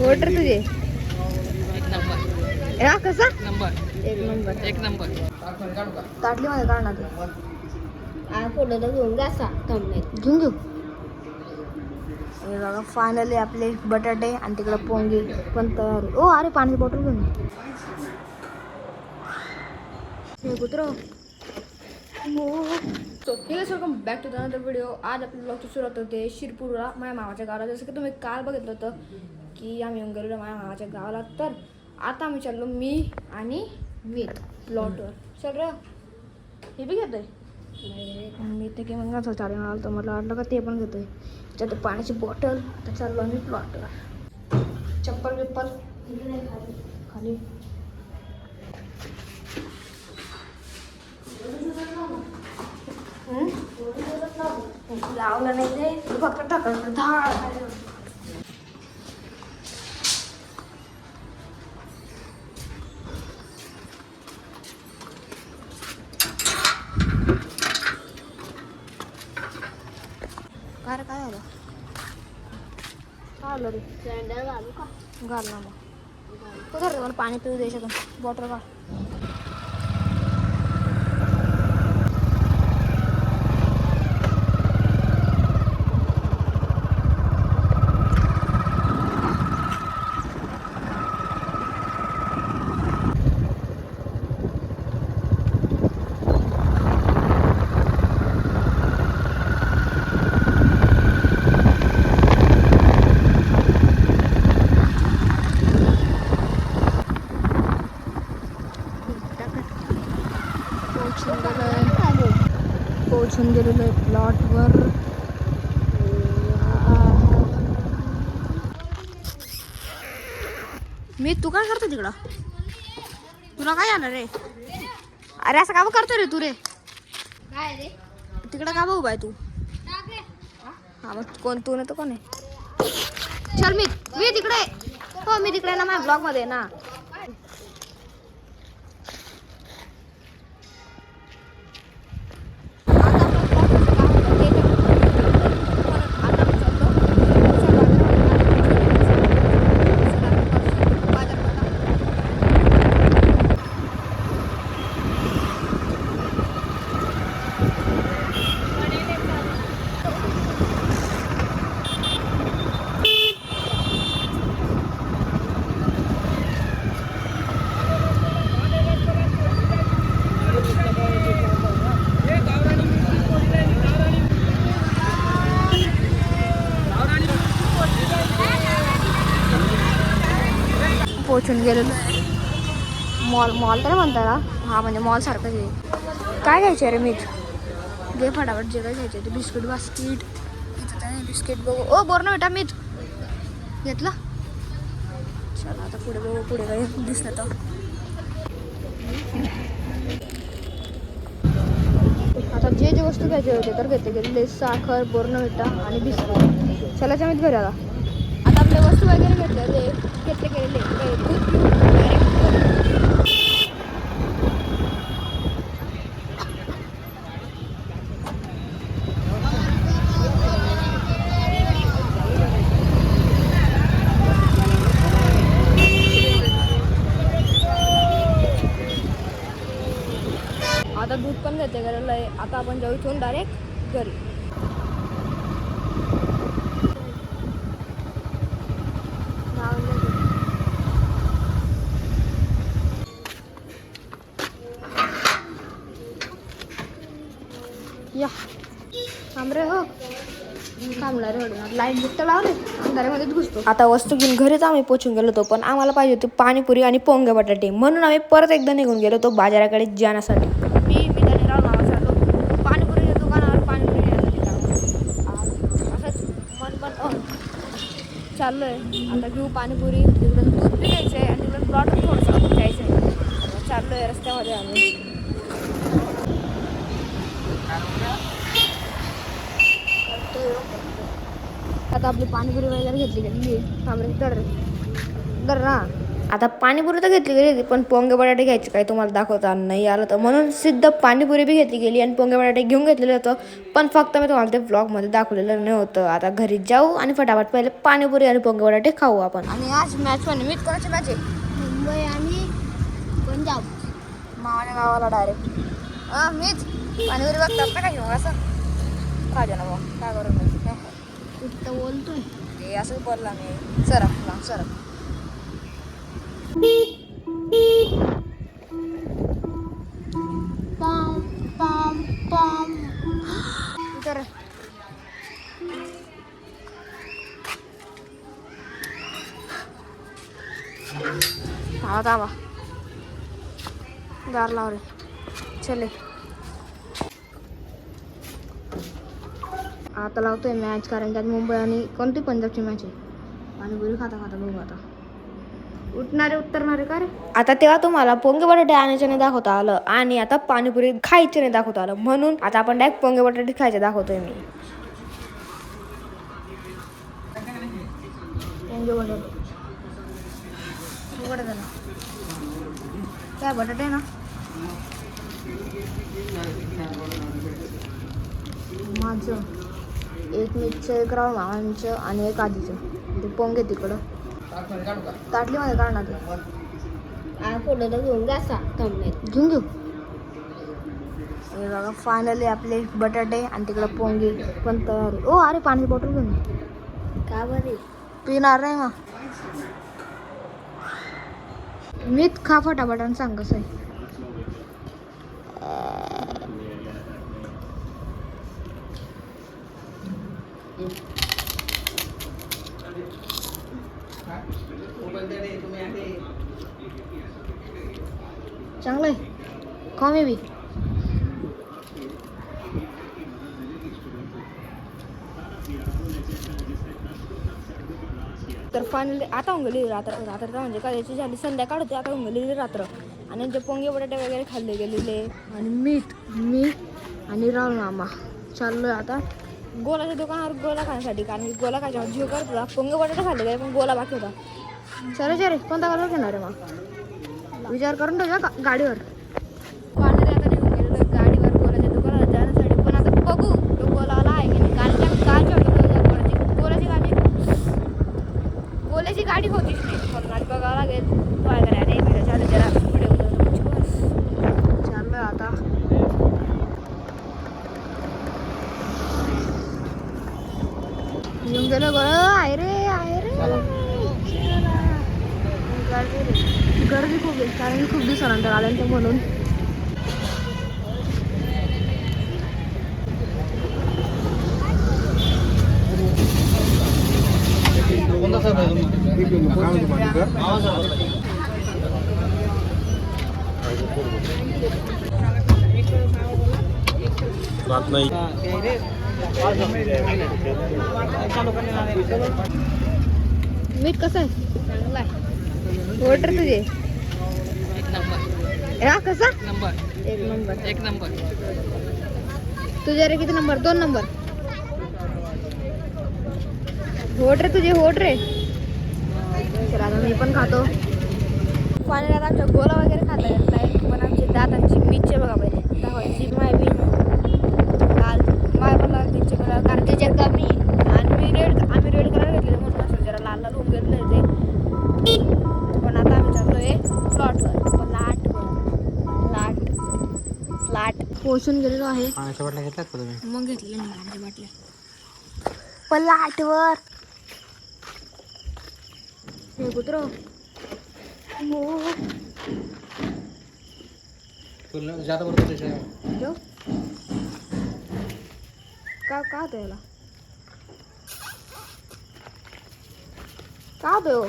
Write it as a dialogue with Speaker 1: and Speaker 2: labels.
Speaker 1: Voter तुझे
Speaker 2: एक number.
Speaker 1: या कसा
Speaker 2: नंबर
Speaker 1: एक नंबर
Speaker 2: एक नंबर.
Speaker 1: ताटली मध्ये काढणार ते
Speaker 3: फोटो तर घेऊन जा असा
Speaker 1: घेऊन घेऊ. हे बघा फायनली आपले बटाटे आणि तिकडे पोंगे पण तयार आहे. ओ अरे पाण्याची बॉटल घेऊन हे कुत्र. So hey welcome back to the another video. आज आपल्या ब्लॉगची सुरुवात होते शिरपूरला माझ्या मामाच्या गावाला. जसं की तुम्ही काल बघितलं होतं की आम्ही येऊन गेलो माझ्या मामाच्या गावाला. तर आता आम्ही चाललो मी आणि मीत प्लॉटवर. चल रे हे बी घेतोय मी ते की मग चालेल मला तर मला वाटलं का ते पण घेतोय. त्याच्यात पाण्याची बॉटल. आता चाललो आम्ही प्लॉटवर. चप्पल बिप्पल खाली लावलं नाही ते फक्त टाकायचं धाड. काय रे काय आलं काय आलं रे
Speaker 3: सिलेंडर घालू का
Speaker 1: घाल ना मग तो धर मला पाणी पिऊ दे शकत बॉटल काढ. पोचून गेलेलो आहे प्लॉटवर. मी तू काय करतो तिकडं तुला काय आलं रे. अरे असं का करतो रे तू रे
Speaker 3: काय रे
Speaker 1: तिकडं का उभा आहे तू. हा मग कोण तू नाही तर कोण आहे. चल मी तिकडे हो मी तिकडे ना माझ्या ब्लॉग मध्ये ना. पोचून गेलेलो मॉल तर म्हणता ना. हा म्हणजे मॉल सारखंच आहे. काय घ्यायचं रे मीठ घे फटाफट जे काय घ्यायचं ते बिस्किट बास्किट इथं काय बिस्किट बघू. ओ बोर्नव्हिटा मीठ घेतलं. चला आता पुढे बघू पुढे काय दिसलं तर. आता जे जे वस्तू घ्यायचे होते तर घेतले गेले साखर बोर्नव्हिटा आणि बिस्किट. चला मीठ घरी आता आपले वस्तू वगैरे घेतले गेलेले आता दूध पण घेते गेलेलं आहे. आता आपण जाऊ इथून डायरेक्ट घरी. या थांब रे हो थांबणार लाईट बिट्ट लावले अंधाऱ्यामध्येच घुसतो. आता वस्तू घेऊन घरीच आम्ही पोचून गेलो होतो. पण आम्हाला पाहिजे होती पाणीपुरी आणि पोंगे बटाटे म्हणून आम्ही परत एकदा निघून गेलो होतो बाजाराकडे जाण्यासाठी. मी त्याने राहून आम्हाला चाललो पाणीपुरीच्या दुकानावर पाणीपुरी घेण्यासाठी. असंच मन पण चाललो आहे. आता घेऊ पाणीपुरी तिकडून दूध बी घ्यायचं आहे आणि तिकडून प्लॉट थोडंसं घ्यायचं आहे. चाललो आहे रस्त्यामध्ये आम्ही. आता आपली पाणीपुरी वगैरे घेतली गेली थांबरे दर ना. आता पाणीपुरी तर घेतली गेली पण पोंगे बटाटे घ्यायचे काही तुम्हाला दाखवता नाही आलं तर म्हणून सिद्ध पाणीपुरी बी घेतली गेली आणि पोंगे बटाटे घेऊन घेतलेलं होतं. पण फक्त मी तुम्हाला ते व्लॉगमध्ये दाखवलेलं नव्हतं. आता घरी जाऊ आणि फटाफट पहिले पाणीपुरी आणि पोंगे बटाटे खाऊ आपण. आणि आज मॅच पण मीच कोणाची मॅच आहे?
Speaker 3: मुंबई आणि पंजाब.
Speaker 1: मामाच्या गावाला डायरेक्ट मीच पाणीपुरी बघतात ना काय घेऊ असं खाजा ना मग काय करू मी
Speaker 3: इथं बोलतोय.
Speaker 1: ते असंच बोलला मी. सरक सरक
Speaker 3: पॉम पॉम पॉम.
Speaker 1: तर थांबा दार लाव रे चले. आता लावतोय मॅच कारण त्यात मुंबई आणि कोणती पंजाबची मॅच आहे. पाणीपुरी खाता खाता बघू आता उठणारे उतरणारे का रे. आता तेव्हा तुम्हाला पोंगे बटाटे आणायचे नाही दाखवता आलं आणि आता पाणीपुरी खायचे नाही दाखवता आलं म्हणून आता आपण डायरेक्ट पोंगे बटाटे खायचे दाखवतोय मी. पोंगे बटाटे उघड ना काय बटाटे ना माझं एक मिरचं एक राव मामांचं आणि एक आधीचं ते पोंगे तिकडं ताटलीमध्ये काढणार ते
Speaker 3: फोटो तर घेऊन घासा कमलेत.
Speaker 1: घेऊन घेऊ. हे बघा फायनली आपले बटाटे आणि तिकडं पोंगे पण तयार आहे. ओ अरे पाण्याची बॉटल घेऊन
Speaker 3: का बरे
Speaker 1: पिणार नाही मग मीच खा फटाफट आणि सांग कसं आहे. चांगलं आहे खा मी बी. तर फायनली आता होऊन गेली रात्र म्हणजे काय याची झाली संध्याकाळ होती आता होऊन गेलेली रात्र. आणि जे पोंगे बटाटे वगैरे खाल्ले गेलेले आणि मी आणि राहुल मामा चाललोय आता गोलाच्या दुकानावर गोला खाण्यासाठी कारण की गोला खायच्या जीव करत होता. पोंगे बटाटे खाल्ले गेले पण गोला बाकी होता. सर कोणता कलर घेणार आहे मग विचार करून ठेवूया का गाडीवर. फायनली आता निघून गेलेलो गाडीवर गोलाच्या दुकानावर जाण्यासाठी पण आता बघू तो गोलावाला आहे की नाही कारण की गोल्याची गाडी होतीच नाही म्हणून गाडी बघावं लागेल. काय करायला व्हिडिओ चालू जरा पुढे बस चाललोय आता. येऊन गेलो आहे रे गर्दी खूप आहे कारण खूप दिवसानंतर आल्यानंतर म्हणून.
Speaker 4: बात नाही.
Speaker 1: मीठ कसं आहे चांगला आहे. ऑर्डर तुझे कसा एक नंबर तुझे रे किती नंबर 2 नंबर होट रे तुझे होट रे. चला आता मी पण खातो. फायनली आता आमच्या गोला वगैरे खाता येत नाही पण आमची दातांची मिरची बघा पहिले दाखवायची माय पण लाल मिरची बघा कारण त्याच्या कमी आणि आम्ही रेड कलर घेतलेले म्हणून असं जरा लाल होऊन घेतले ते. पण आता आम्ही चाललोय प्लॉटवर लाट पोचून गेलेलो आहे.
Speaker 4: पाण्याच्या बाटल्या घेतल्यात का तुम्ही?
Speaker 1: मग घेतलेल्या नाही पाण्याच्या बाटल्या पलाटवर. हे कुत्र
Speaker 4: जाता बरोबर त्याच्या
Speaker 1: जो का होतं याला का होतं